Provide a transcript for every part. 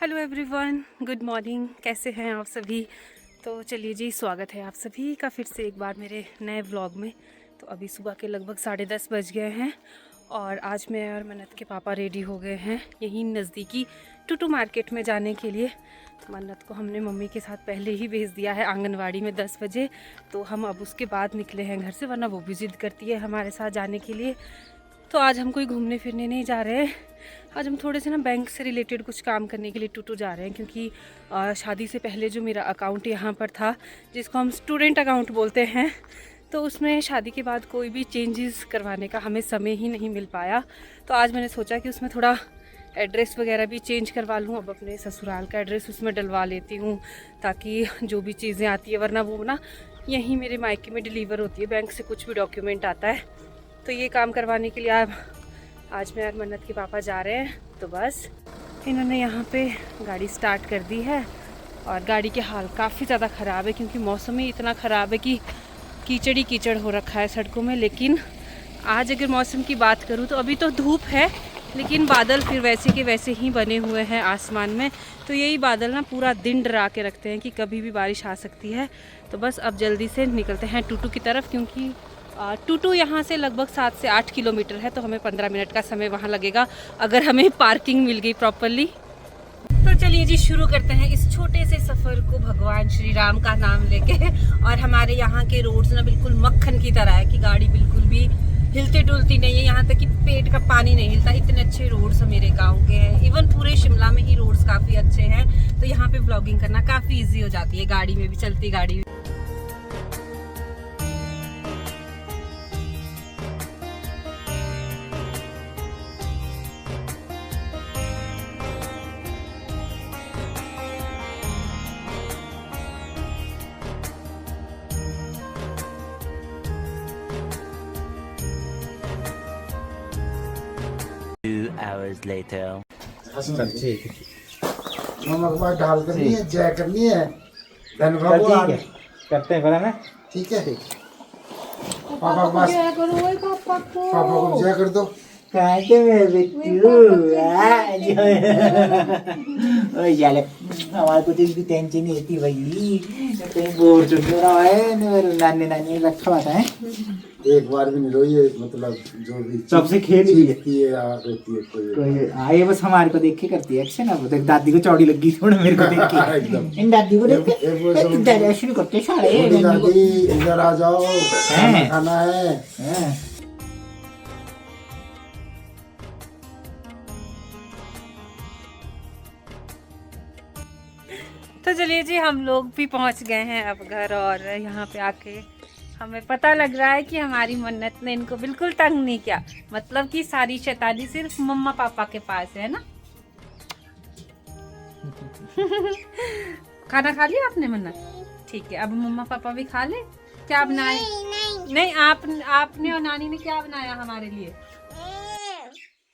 Hello everyone, good morning. कैसे हैं आप सभी? तो चलिए जी, स्वागत है आप सभी का फिर से एक बार मेरे नए व्लॉग में। तो अभी सुबह के लगभग 10:30 बज गए हैं और आज मैं और मन्नत के पापा रेडी हो गए हैं यहीं नज़दीकी टूटू मार्केट में जाने के लिए। तो मन्नत को हमने मम्मी के साथ पहले ही भेज दिया है आंगनवाड़ी में 10 बजे, तो हम अब उसके बाद निकले हैं घर से, वरना वो भी ज़िद करती है हमारे साथ जाने के लिए। तो आज हम कोई घूमने फिरने नहीं जा रहे हैं। आज हम थोड़े से ना बैंक से रिलेटेड कुछ काम करने के लिए टूटू जा रहे हैं, क्योंकि शादी से पहले जो मेरा अकाउंट यहाँ पर था, जिसको हम स्टूडेंट अकाउंट बोलते हैं, तो उसमें शादी के बाद कोई भी चेंजेस करवाने का हमें समय ही नहीं मिल पाया। तो आज मैंने सोचा कि उसमें थोड़ा एड्रेस वगैरह भी चेंज करवा लूँ। अब अपने ससुराल का एड्रेस उसमें डलवा लेती हूँ, ताकि जो भी चीज़ें आती है, वरना वो ना यहीं मेरे मायके में डिलीवर होती है, बैंक से कुछ भी डॉक्यूमेंट आता है। तो ये काम करवाने के लिए आज मैं और मन्नत के पापा जा रहे हैं। तो बस इन्होंने यहाँ पे गाड़ी स्टार्ट कर दी है और गाड़ी के हाल काफ़ी ज़्यादा ख़राब है, क्योंकि मौसम ही इतना ख़राब है कि कीचड़ ही कीचड़ हो रखा है सड़कों में। लेकिन आज अगर मौसम की बात करूँ तो अभी तो धूप है, लेकिन बादल फिर वैसे के वैसे ही बने हुए हैं आसमान में। तो यही बादल ना पूरा दिन डरा के रखते हैं कि कभी भी बारिश आ सकती है। तो बस अब जल्दी से निकलते हैं टूटू की तरफ, क्योंकि टूटू यहाँ से लगभग 7 से 8 किलोमीटर है। तो हमें 15 मिनट का समय वहाँ लगेगा, अगर हमें पार्किंग मिल गई प्रॉपरली। तो चलिए जी, शुरू करते हैं इस छोटे से सफ़र को भगवान श्री राम का नाम लेके। और हमारे यहाँ के रोड्स ना बिल्कुल मक्खन की तरह है कि गाड़ी बिल्कुल भी हिलती डुलती नहीं है, यहाँ तक कि पेट का पानी नहीं हिलता। इतने अच्छे रोड्स मेरे गाँव के हैं। इवन पूरे शिमला में ही रोड्स काफ़ी अच्छे हैं, तो यहाँ पे ब्लॉगिंग करना काफ़ी ईजी हो जाती है, गाड़ी में भी, चलती गाड़ी में। Hours later. ठीक है। नमक वार डाल करनी है, जय करनी है, धन्यवाद ठीक है, करते हैं भला ना। ठीक है। पापा बस, पापा को जय कर दो। काहे में बिट्टू ओए याले हमारे को तो इसकी टेंशन नहीं होती भाई, कहीं बोर तो नहीं रहा है ना, मेरे नानी नानी रखा हुआ है। एक बार भी नहीं रोई है, मतलब जो भी सबसे खेल ही है या रोती है कोई। ये बस हमारे को देख के करती है एक्शन। अब देख दादी को चौड़ी लगी थोड़ा मेरे को देख के, एकदम इन दादी को देख के दादी शुरू करते सारे दादी इधर आ जाओ, खाना खाना है। तो चलिए जी, हम लोग भी पहुंच गए हैं अब घर, और यहाँ पे आके हमें पता लग रहा है कि हमारी मन्नत ने इनको बिल्कुल तंग नहीं किया। मतलब कि सारी शैतानी सिर्फ मम्मा पापा के पास है ना। खाना खा लिया आपने मन्नत? ठीक है, अब मम्मा पापा भी खा ले। क्या बनाए? नहीं, आपने और नानी ने क्या बनाया हमारे लिए?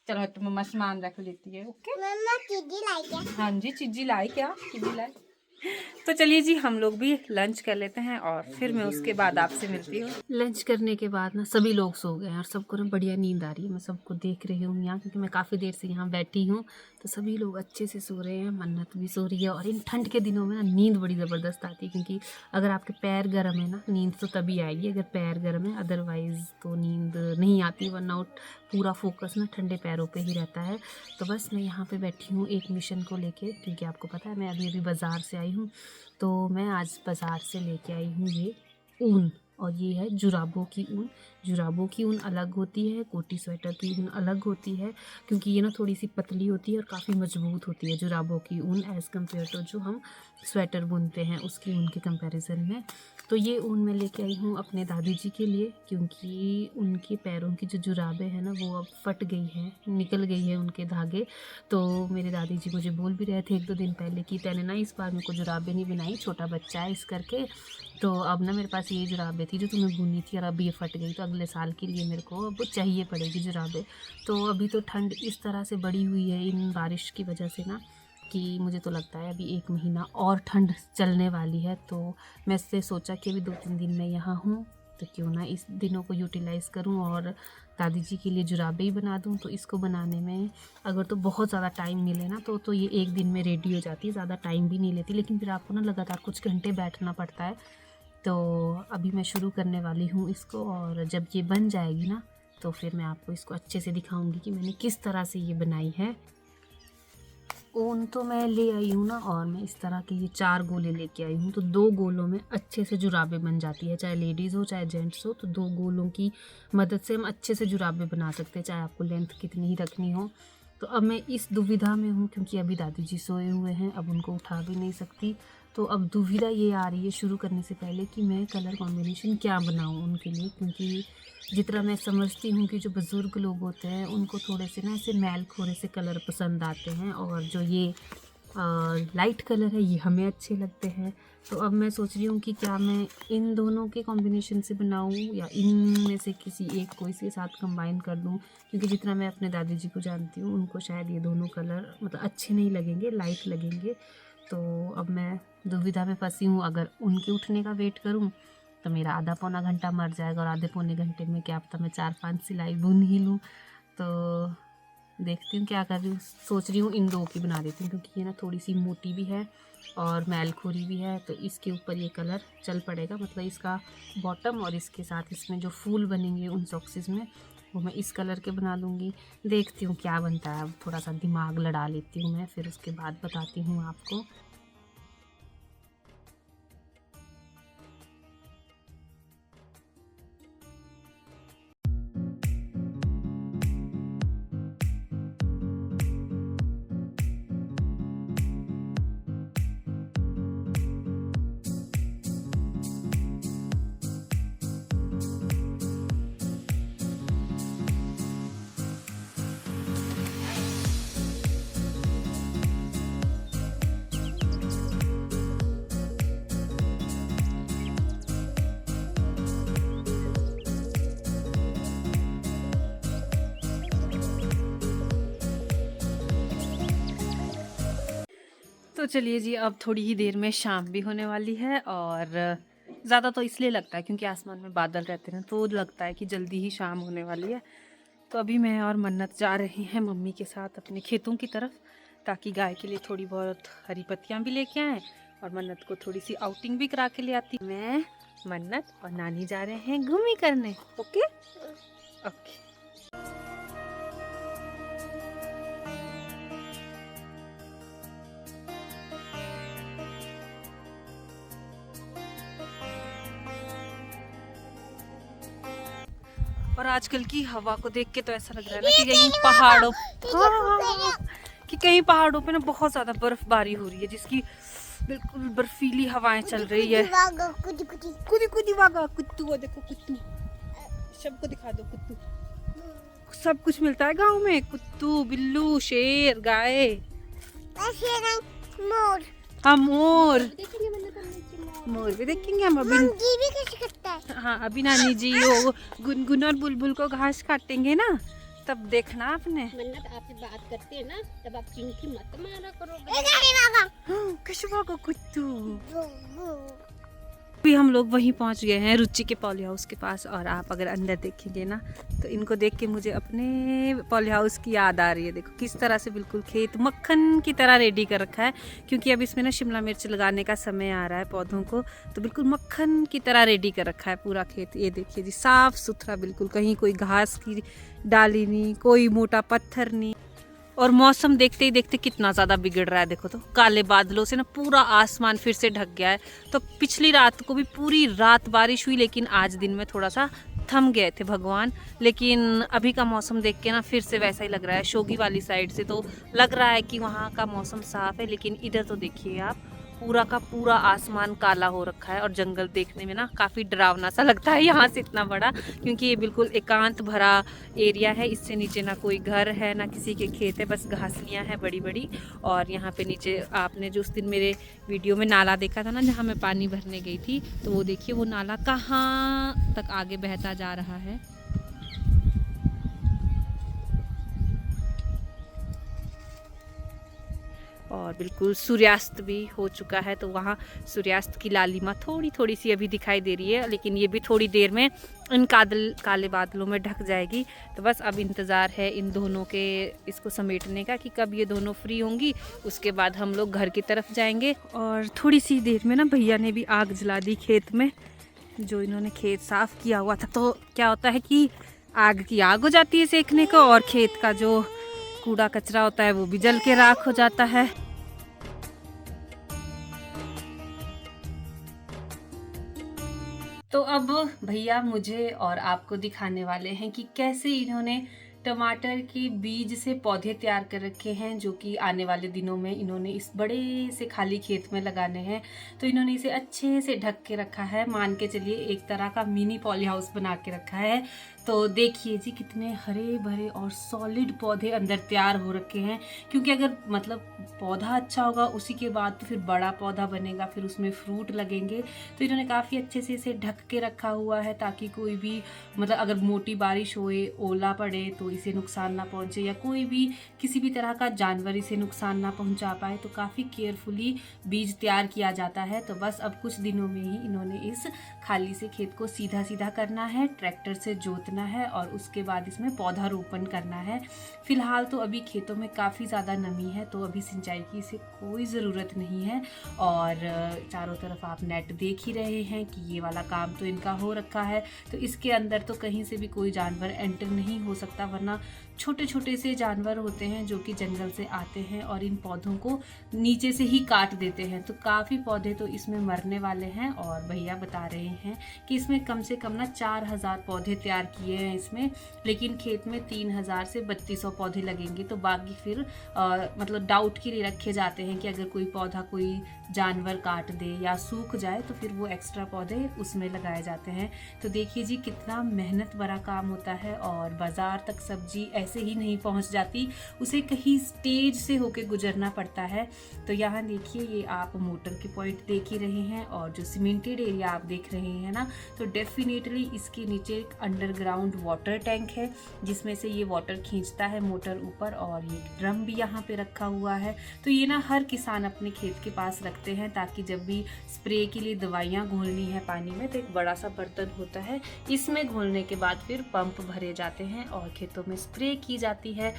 चलो तो मम्मा सामान रख लेती है। ओके मम्मा, चीजी लाई क्या? हाँ जी, चीजी लाई। क्या चीजी लाई? तो चलिए जी, हम लोग भी लंच कर लेते हैं और फिर मैं उसके बाद आपसे मिलती हूँ। लंच करने के बाद ना सभी लोग सो गए हैं और सबको ना बढ़िया नींद आ रही है। मैं सबको देख रही हूँ यहाँ, क्योंकि मैं काफ़ी देर से यहाँ बैठी हूँ। तो सभी लोग अच्छे से सो रहे हैं, मन्नत भी सो रही है। और इन ठंड के दिनों में ना नींद बड़ी ज़बरदस्त आती है, क्योंकि अगर आपके पैर गर्म है ना, नींद तो तभी आएगी अगर पैर गर्म है, अदरवाइज़ तो नींद नहीं आती। वरना पूरा फोकस ना ठंडे पैरों पे ही रहता है। तो बस मैं यहाँ पे बैठी हूँ एक मिशन को लेके, क्योंकि आपको पता है मैं अभी बाज़ार से आई हूँ। तो मैं आज बाज़ार से लेके आई हूँ ये ऊन, और ये है जुराबों की ऊन। जुराबों की ऊन अलग होती है, कोटी स्वेटर की ऊन अलग होती है, क्योंकि ये ना थोड़ी सी पतली होती है और काफ़ी मजबूत होती है जुराबों की ऊन, एज़ कम्पेयर टू जो हम स्वेटर बुनते हैं उसकी ऊन के कंपैरिजन में। तो ये ऊन मैं लेके आई हूँ अपने दादी जी के लिए, क्योंकि उनके पैरों की जो जुराबें हैं ना वो अब फट गई हैं, निकल गई है उनके धागे। तो मेरे दादी जी मुझे बोल भी रहे थे 1-2 दिन पहले कि तैने ना इस बार मेरे को जुराबें नहीं बनाई, छोटा बच्चा है इस करके। तो अब ना मेरे पास ये जुराबें थी जो तुम्हें बुनी थी, और अब ये फट गई, तो अगले साल के लिए मेरे को अब चाहिए पड़ेगी जुराबें। तो अभी तो ठंड इस तरह से बढ़ी हुई है इन बारिश की वजह से ना, कि मुझे तो लगता है अभी 1 महीना और ठंड चलने वाली है। तो मैं इससे सोचा कि अभी 2-3 दिन मैं यहाँ हूँ तो क्यों ना इस दिनों को यूटिलाइज़ करूं और दादी जी के लिए जुराबे ही बना दूं। तो इसको बनाने में अगर तो बहुत ज़्यादा टाइम मिले ना तो ये एक दिन में रेडी हो जाती है, ज़्यादा टाइम भी नहीं लेती, लेकिन फिर आपको ना लगातार कुछ घंटे बैठना पड़ता है। तो अभी मैं शुरू करने वाली हूँ इसको, और जब ये बन जाएगी ना तो फिर मैं आपको इसको अच्छे से दिखाऊंगी कि मैंने किस तरह से ये बनाई है। ऊन तो मैं ले आई हूँ ना, और मैं इस तरह के ये 4 गोले लेके आई हूँ। तो 2 गोलों में अच्छे से जुराबे बन जाती है, चाहे लेडीज़ हो चाहे जेंट्स हो। तो 2 गोलों की मदद से हम अच्छे से जुराबे बना सकते हैं, चाहे आपको लेंथ कितनी ही रखनी हो। तो अब मैं इस दुविधा में हूँ क्योंकि अभी दादी जी सोए हुए हैं, अब उनको उठा भी नहीं सकती। तो अब दुविधा ये आ रही है शुरू करने से पहले कि मैं कलर कॉम्बिनेशन क्या बनाऊँ उनके लिए, क्योंकि जितना मैं समझती हूँ कि जो बुज़ुर्ग लोग होते हैं उनको थोड़े से ना ऐसे मैल खोरे से कलर पसंद आते हैं, और जो ये लाइट कलर है ये हमें अच्छे लगते हैं। तो अब मैं सोच रही हूँ कि क्या मैं इन दोनों के कॉम्बिनेशन से बनाऊँ या इनमें से किसी एक को इसके साथ कंबाइन कर दूँ, क्योंकि जितना मैं अपने दादी जी को जानती हूँ उनको शायद ये दोनों कलर मतलब अच्छे नहीं लगेंगे, लाइट लगेंगे। तो अब मैं दुविधा में फंसी हूँ, अगर उनके उठने का वेट करूँ तो मेरा आधा पौना घंटा मर जाएगा, और आधे पौने घंटे में क्या पता मैं 4-5 सिलाई बुन ही लूँ। तो देखती हूँ क्या कर रही हूँ, सोच रही हूँ इन 2 की बना देती हूँ, क्योंकि ये ना थोड़ी सी मोटी भी है और मैलखोरी भी है। तो इसके ऊपर ये कलर चल पड़ेगा, मतलब इसका बॉटम और इसके साथ इसमें जो फूल बनेंगे उन सॉक्सेस में वो मैं इस कलर के बना लूँगी। देखती हूँ क्या बनता है, अब थोड़ा सा दिमाग लड़ा लेती हूँ मैं, फिर उसके बाद बताती हूँ आपको। तो चलिए जी, अब थोड़ी ही देर में शाम भी होने वाली है, और ज़्यादा तो इसलिए लगता है क्योंकि आसमान में बादल रहते हैं तो लगता है कि जल्दी ही शाम होने वाली है। तो अभी मैं और मन्नत जा रही हैं मम्मी के साथ अपने खेतों की तरफ, ताकि गाय के लिए थोड़ी बहुत हरी पत्तियाँ भी लेके आएँ और मन्नत को थोड़ी सी आउटिंग भी करा के ले आती। मैं, मन्नत और नानी जा रहे हैं घूमी करने। Okay okay. और आजकल की हवा को देख के तो ऐसा लग रहा है ना कि कहीं पहाड़ों कि कहीं पहाड़ों पे ना बहुत ज़्यादा बर्फबारी हो रही है, जिसकी बिल्कुल बर्फीली हवाएं चल रही है। कुदी कुदी वागा कुत्तू, वो देखो कुत्तू, सबको दिखा दो कुत्तू। सब कुछ मिलता है गांव में, कुत्तू, बिल्लू, शेर, गाय, मोर। हाँ मोर, मोर भी देखेंगे हम अभी। भी कैसे करता है? हाँ अभी नानी जी वो गुनगुन और बुलबुल को घास काटेंगे ना, तब देखना आपने। मन्नत आपसे बात करते हैं ना, तब आप चिंकी मत मारा करो। कैसे भागा कुत्तू। अभी हम लोग वहीं पहुंच गए हैं रुचि के पॉली हाउस के पास, और आप अगर अंदर देखेंगे ना तो इनको देख के मुझे अपने पॉली हाउस की याद आ रही है। देखो किस तरह से बिल्कुल खेत मक्खन की तरह रेडी कर रखा है, क्योंकि अब इसमें ना शिमला मिर्च लगाने का समय आ रहा है पौधों को, तो बिल्कुल मक्खन की तरह रेडी कर रखा है पूरा खेत। ये देखिए जी, साफ सुथरा बिल्कुल, कहीं कोई घास की डाली नहीं, कोई मोटा पत्थर नहीं। और मौसम देखते ही देखते कितना ज़्यादा बिगड़ रहा है, देखो तो काले बादलों से ना पूरा आसमान फिर से ढक गया है। तो पिछली रात को भी पूरी रात बारिश हुई, लेकिन आज दिन में थोड़ा सा थम गए थे भगवान। लेकिन अभी का मौसम देख के ना फिर से वैसा ही लग रहा है। शोगी वाली साइड से तो लग रहा है कि वहाँ का मौसम साफ है, लेकिन इधर तो देखिए आप, पूरा का पूरा आसमान काला हो रखा है। और जंगल देखने में ना काफ़ी डरावना सा लगता है यहाँ से इतना बड़ा, क्योंकि ये बिल्कुल एकांत भरा एरिया है। इससे नीचे ना कोई घर है ना किसी के खेत है, बस घासलियाँ हैं बड़ी बड़ी। और यहाँ पे नीचे आपने जो उस दिन मेरे वीडियो में नाला देखा था ना, जहाँ मैं पानी भरने गई थी, तो वो देखिए वो नाला कहाँ तक आगे बहता जा रहा है। और बिल्कुल सूर्यास्त भी हो चुका है, तो वहाँ सूर्यास्त की लालिमा थोड़ी थोड़ी सी अभी दिखाई दे रही है, लेकिन ये भी थोड़ी देर में इन काले बादलों में ढक जाएगी। तो बस अब इंतज़ार है इन दोनों के इसको समेटने का कि कब ये दोनों फ्री होंगी, उसके बाद हम लोग घर की तरफ जाएंगे। और थोड़ी सी देर में ना भैया ने भी आग जला दी खेत में, जो इन्होंने खेत साफ़ किया हुआ था। तो क्या होता है कि आग की आग हो जाती है सेकने को, और खेत का जो कूड़ा कचरा होता है वो भी जल के राख हो जाता है। तो अब भैया मुझे और आपको दिखाने वाले हैं कि कैसे इन्होंने टमाटर के बीज से पौधे तैयार कर रखे हैं, जो कि आने वाले दिनों में इन्होंने इस बड़े से खाली खेत में लगाने हैं। तो इन्होंने इसे अच्छे से ढक के रखा है, मान के चलिए एक तरह का मिनी पॉली हाउस बना के रखा है। तो देखिए जी कितने हरे भरे और सॉलिड पौधे अंदर तैयार हो रखे हैं, क्योंकि अगर मतलब पौधा अच्छा होगा उसी के बाद तो फिर बड़ा पौधा बनेगा, फिर उसमें फ्रूट लगेंगे। तो इन्होंने काफ़ी अच्छे से इसे ढक के रखा हुआ है, ताकि कोई भी मतलब अगर मोटी बारिश होए, ओला पड़े तो इसे नुकसान ना पहुंचे, या कोई भी किसी भी तरह का जानवर इसे नुकसान ना पहुंचा पाए। तो काफ़ी केयरफुली बीज तैयार किया जाता है। तो बस अब कुछ दिनों में ही इन्होंने इस खाली से खेत को सीधा सीधा करना है, ट्रैक्टर से जोतना है और उसके बाद इसमें पौधा रोपण करना है। फिलहाल तो अभी खेतों में काफ़ी ज़्यादा नमी है, तो अभी सिंचाई की इसे कोई ज़रूरत नहीं है। और चारों तरफ आप नेट देख ही रहे हैं कि ये वाला काम तो इनका हो रखा है। तो इसके अंदर तो कहीं से भी कोई जानवर एंटर नहीं हो सकता, वरना छोटे छोटे से जानवर होते हैं जो कि जंगल से आते हैं और इन पौधों को नीचे से ही काट देते हैं। तो काफ़ी पौधे तो इसमें मरने वाले हैं, और भैया बता रहे हैं कि इसमें कम से कम ना 4000 पौधे तैयार किए हैं इसमें, लेकिन खेत में 3000 से 3200 पौधे लगेंगे। तो बाकी फिर मतलब डाउट के लिए रखे जाते हैं कि अगर कोई पौधा कोई जानवर काट दे या सूख जाए तो फिर वो एक्स्ट्रा पौधे उसमें लगाए जाते हैं। तो देखिए जी कितना मेहनत भरा काम होता है, और बाज़ार तक सब्जी ऐसे ही नहीं पहुंच जाती, उसे कहीं स्टेज से होके गुजरना पड़ता है। तो यहाँ देखिए ये आप मोटर के पॉइंट देख ही रहे हैं, और जो सीमेंटेड एरिया आप देख रहे हैं ना, तो डेफिनेटली इसके नीचे एक अंडरग्राउंड वाटर टैंक है, जिसमें से ये वाटर खींचता है मोटर ऊपर, और ये ड्रम भी यहाँ पे रखा हुआ है। तो ये ना हर किसान अपने खेत के पास रखते हैं, ताकि जब भी स्प्रे के लिए दवाइयाँ घोलनी है पानी में, तो एक बड़ा सा बर्तन होता है, इसमें घोलने के बाद फिर पंप भरे जाते हैं और खेतों में स्प्रे की जाती है।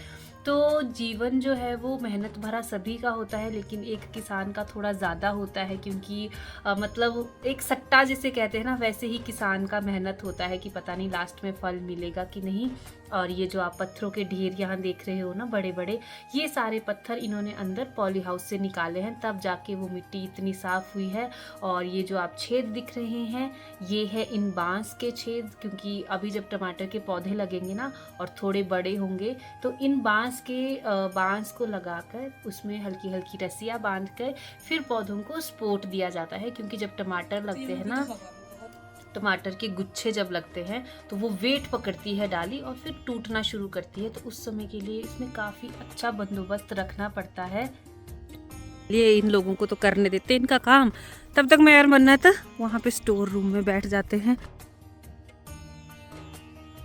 तो जीवन जो है वो मेहनत भरा सभी का होता है, लेकिन एक किसान का थोड़ा ज़्यादा होता है, क्योंकि मतलब एक सट्टा जिसे कहते हैं ना, वैसे ही किसान का मेहनत होता है कि पता नहीं लास्ट में फल मिलेगा कि नहीं। और ये जो आप पत्थरों के ढेर यहाँ देख रहे हो ना बड़े बड़े, ये सारे पत्थर इन्होंने अंदर पॉली हाउस से निकाले हैं, तब जाके वो मिट्टी इतनी साफ़ हुई है। और ये जो आप छेद दिख रहे हैं, ये है इन बांस के छेद, क्योंकि अभी जब टमाटर के पौधे लगेंगे ना और थोड़े बड़े होंगे, तो इन बांस को लगाकर उसमें हल्की हल्की रस्सियाँ बांध कर फिर पौधों को सपोर्ट दिया जाता है। क्योंकि जब टमाटर लगते हैं ना, टमाटर के गुच्छे जब लगते हैं तो वो वेट पकड़ती है डाली और फिर टूटना शुरू करती है। तो उस समय के लिए इसमें काफ़ी अच्छा बंदोबस्त रखना पड़ता है। ये इन लोगों को तो करने देते हैं इनका काम, तब तक मैं और मन्नत वहाँ पे स्टोर रूम में बैठ जाते हैं।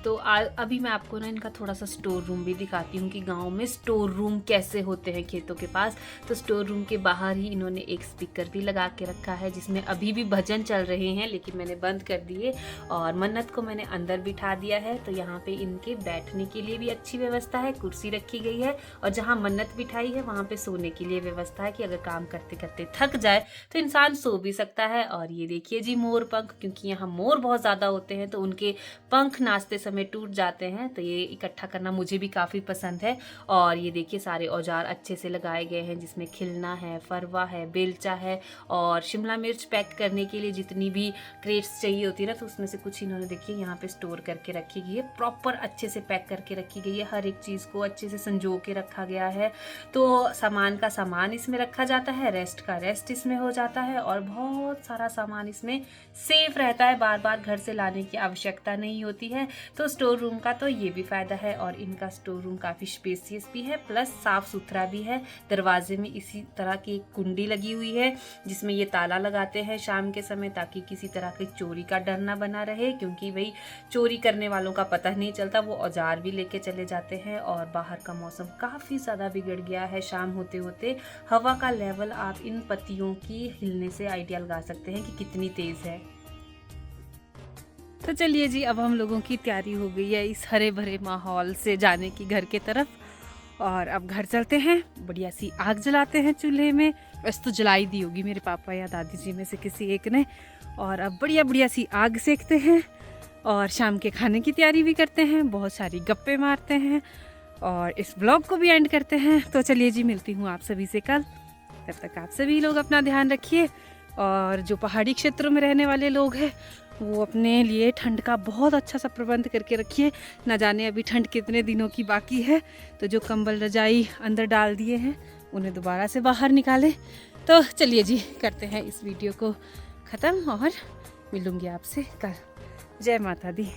तो अभी मैं आपको ना इनका थोड़ा सा स्टोर रूम भी दिखाती हूँ कि गांव में स्टोर रूम कैसे होते हैं खेतों के पास। तो स्टोर रूम के बाहर ही इन्होंने एक स्पीकर भी लगा के रखा है, जिसमें अभी भी भजन चल रहे हैं, लेकिन मैंने बंद कर दिए। और मन्नत को मैंने अंदर बिठा दिया है। तो यहाँ पे इनके बैठने के लिए भी अच्छी व्यवस्था है, कुर्सी रखी गई है, और जहाँ मन्नत बिठाई है वहाँ पे सोने के लिए व्यवस्था है कि अगर काम करते करते थक जाए तो इंसान सो भी सकता है। और ये देखिए जी मोर पंख, क्योंकि यहाँ मोर बहुत ज़्यादा होते हैं तो उनके पंख नाचते समय टूट जाते हैं, तो ये इकट्ठा करना मुझे भी काफ़ी पसंद है। और ये देखिए सारे औजार अच्छे से लगाए गए हैं, जिसमें खिलना है, फरवा है, बेलचा है, और शिमला मिर्च पैक करने के लिए जितनी भी क्रेट्स चाहिए होती है ना, तो उसमें से कुछ इन्होंने देखिए यहाँ पे स्टोर करके रखी गई है, प्रॉपर अच्छे से पैक करके रखी गई है, हर एक चीज़ को अच्छे से संजो के रखा गया है। तो सामान का सामान इसमें रखा जाता है, रेस्ट का रेस्ट इसमें हो जाता है, और बहुत सारा सामान इसमें सेफ रहता है, बार बार घर से लाने की आवश्यकता नहीं होती है। तो स्टोर रूम का तो ये भी फ़ायदा है, और इनका स्टोर रूम काफ़ी स्पेसियस भी है प्लस साफ़ सुथरा भी है। दरवाजे में इसी तरह की एक कुंडी लगी हुई है जिसमें ये ताला लगाते हैं शाम के समय, ताकि किसी तरह की चोरी का डर ना बना रहे, क्योंकि भाई चोरी करने वालों का पता नहीं चलता, वो औजार भी लेके चले जाते हैं। और बाहर का मौसम काफ़ी ज़्यादा बिगड़ गया है, शाम होते होते हवा का लेवल आप इन पत्तियों की हिलने से आइडिया लगा सकते हैं कि कितनी तेज़ है। तो चलिए जी, अब हम लोगों की तैयारी हो गई है इस हरे भरे माहौल से जाने की घर के तरफ, और अब घर चलते हैं। बढ़िया सी आग जलाते हैं चूल्हे में, वैसे तो जलाई दी होगी मेरे पापा या दादी जी में से किसी एक ने, और अब बढ़िया बढ़िया सी आग सेकते हैं और शाम के खाने की तैयारी भी करते हैं, बहुत सारी गप्पे मारते हैं और इस ब्लॉग को भी एंड करते हैं। तो चलिए जी, मिलती हूँ आप सभी से कल। तब तक आप सभी लोग अपना ध्यान रखिए, और जो पहाड़ी क्षेत्रों में रहने वाले लोग हैं वो अपने लिए ठंड का बहुत अच्छा सा प्रबंध करके रखिए। ना जाने अभी ठंड कितने दिनों की बाकी है, तो जो कंबल रजाई अंदर डाल दिए हैं उन्हें दोबारा से बाहर निकालें। तो चलिए जी, करते हैं इस वीडियो को ख़त्म और मिलूँगी आपसे कल। जय माता दी।